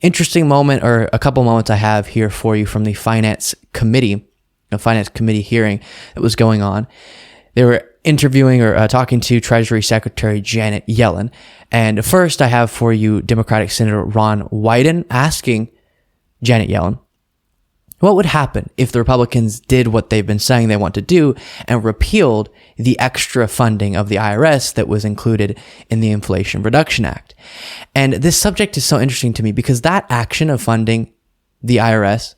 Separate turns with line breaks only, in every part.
interesting moment, or a couple moments I have here for you from the Finance Committee hearing that was going on. They were interviewing or talking to Treasury Secretary Janet Yellen. And first I have for you Democratic Senator Ron Wyden asking Janet Yellen, what would happen if the Republicans did what they've been saying they want to do and repealed the extra funding of the IRS that was included in the Inflation Reduction Act? And this subject is so interesting to me because that action of funding the IRS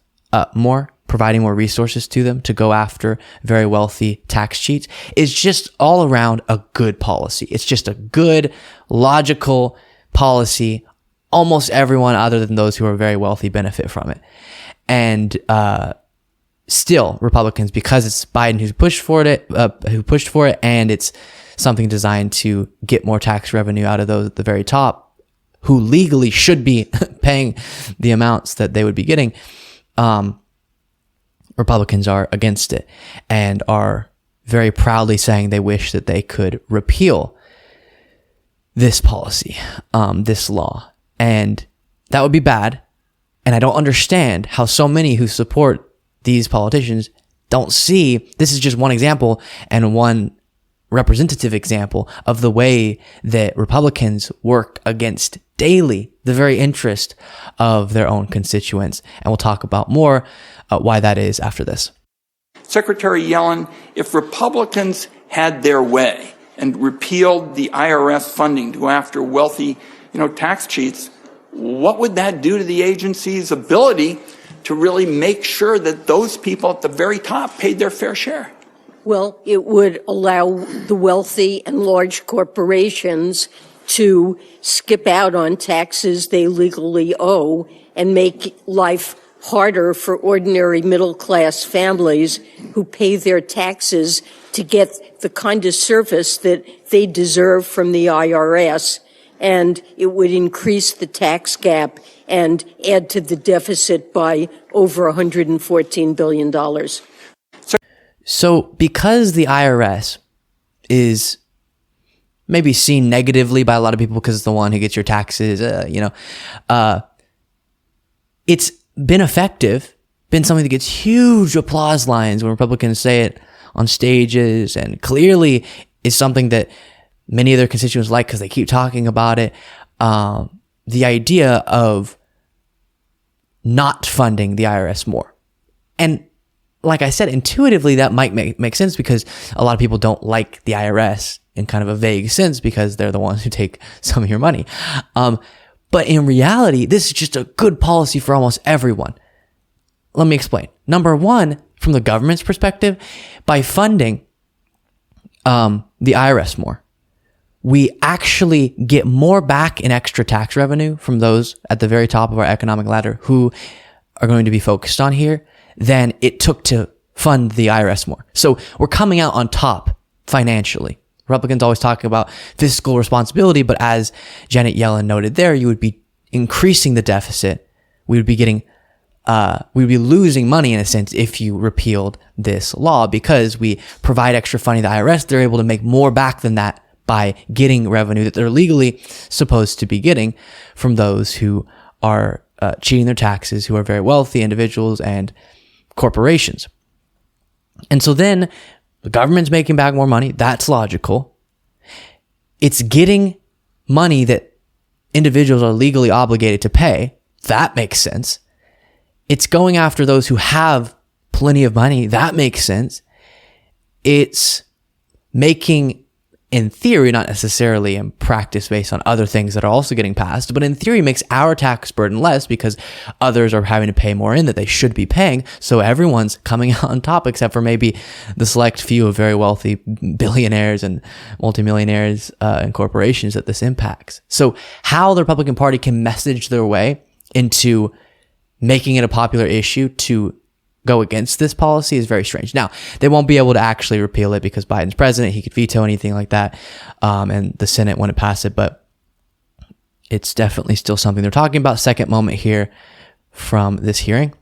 more, providing more resources to them to go after very wealthy tax cheats, is just all around a good policy. It's just a good, logical policy. Almost everyone other than those who are very wealthy benefit from it. And still, Republicans, because it's Biden who pushed for it, and it's something designed to get more tax revenue out of those at the very top, who legally should be paying the amounts that they would be getting. Republicans are against it and are very proudly saying they wish that they could repeal this policy, this law, and that would be bad. And I don't understand how so many who support these politicians don't see this is just one example and one representative example of the way that Republicans work against daily the very interest of their own constituents. And we'll talk about more why that is after this.
Secretary Yellen, if Republicans had their way and repealed the IRS funding to go after wealthy, tax cheats, what would that do to the agency's ability to really make sure that those people at the very top paid their fair share?
Well, it would allow the wealthy and large corporations to skip out on taxes they legally owe and make life harder for ordinary middle-class families who pay their taxes to get the kind of service that they deserve from the IRS. And it would increase the tax gap and add to the deficit by over $114 billion.
So because the IRS is maybe seen negatively by a lot of people because it's the one who gets your taxes, it's been effective, been something that gets huge applause lines when Republicans say it on stages, and clearly is something that many of their constituents like because they keep talking about it. The idea of not funding the IRS more. And like I said, intuitively, that might make sense because a lot of people don't like the IRS in kind of a vague sense because they're the ones who take some of your money. But in reality, this is just a good policy for almost everyone. Let me explain. Number one, from the government's perspective, by funding the IRS more, we actually get more back in extra tax revenue from those at the very top of our economic ladder who are going to be focused on here than it took to fund the IRS more. So we're coming out on top financially. Republicans always talking about fiscal responsibility, but as Janet Yellen noted there, you would be increasing the deficit. We would be losing money in a sense if you repealed this law because we provide extra funding to the IRS. They're able to make more back than that by getting revenue that they're legally supposed to be getting from those who are cheating their taxes, who are very wealthy individuals and corporations. And so then the government's making back more money. That's logical. It's getting money that individuals are legally obligated to pay. That makes sense. It's going after those who have plenty of money. That makes sense. It's making, in theory, not necessarily in practice based on other things that are also getting passed, but in theory makes our tax burden less because others are having to pay more in that they should be paying. So everyone's coming out on top except for maybe the select few of very wealthy billionaires and multimillionaires and corporations that this impacts. So how the Republican Party can message their way into making it a popular issue to go against this policy is very strange. Now, they won't be able to actually repeal it because Biden's president. He could veto anything like that, and the Senate wouldn't pass it, but it's definitely still something they're talking about. Second moment here from this hearing.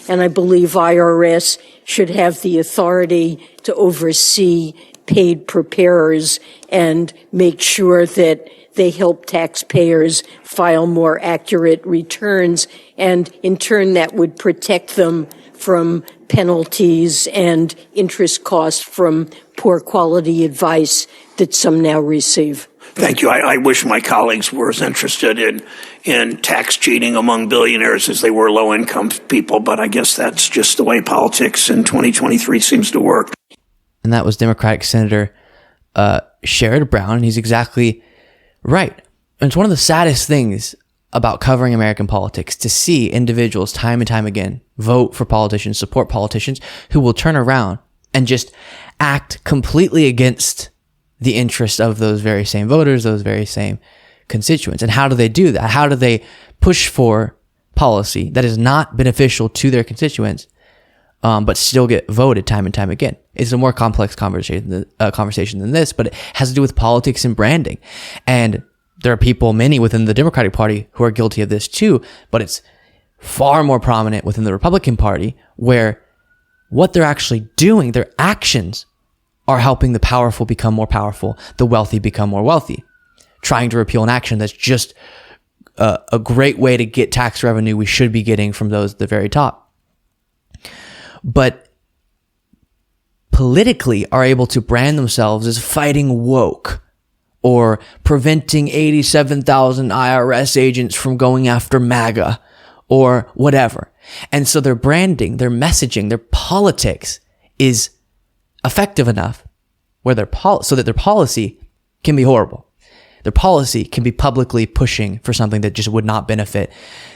And I believe IRS should have the authority to oversee paid preparers and make sure that they help taxpayers file more accurate returns, and in turn that would protect them from penalties and interest costs from poor quality advice that some now receive.
Thank you. I wish my colleagues were as interested in tax cheating among billionaires as they were low-income people, but I guess that's just the way politics in 2023 seems to work.
And that was Democratic Senator Sherrod Brown, and he's exactly right. And it's one of the saddest things about covering American politics to see individuals time and time again vote for politicians, support politicians who will turn around and just act completely against the interest of those very same voters, those very same constituents. And how do they do that? How do they push for policy that is not beneficial to their constituents, but still get voted time and time again? It's a more complex conversation than this, but it has to do with politics and branding. And there are people, many within the Democratic Party, who are guilty of this too, but it's far more prominent within the Republican Party, where what they're actually doing, their actions, are helping the powerful become more powerful, the wealthy become more wealthy. Trying to repeal an action that's just a great way to get tax revenue we should be getting from those at the very top. But politically are able to brand themselves as fighting woke, or preventing 87,000 IRS agents from going after MAGA, or whatever. And so their branding, their messaging, their politics is effective enough where so that their policy can be horrible. Their policy can be publicly pushing for something that just would not benefit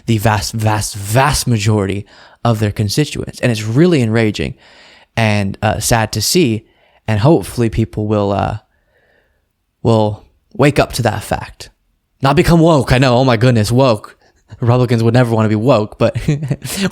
the vast, vast, vast majority of their constituents. And it's really enraging and sad to see. And hopefully people will wake up to that fact. Not become woke. I know, oh my goodness, woke. Republicans would never want to be woke, but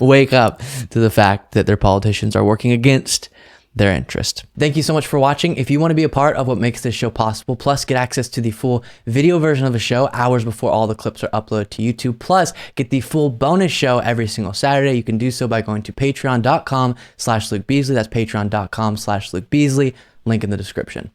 wake up to the fact that their politicians are working against their interest. Thank you so much for watching. If you want to be a part of what makes this show possible, plus get access to the full video version of the show hours before all the clips are uploaded to YouTube, plus get the full bonus show every single Saturday, you can do so by going to patreon.com/Luke Beasley. That's patreon.com/Luke Beasley. Link in the description.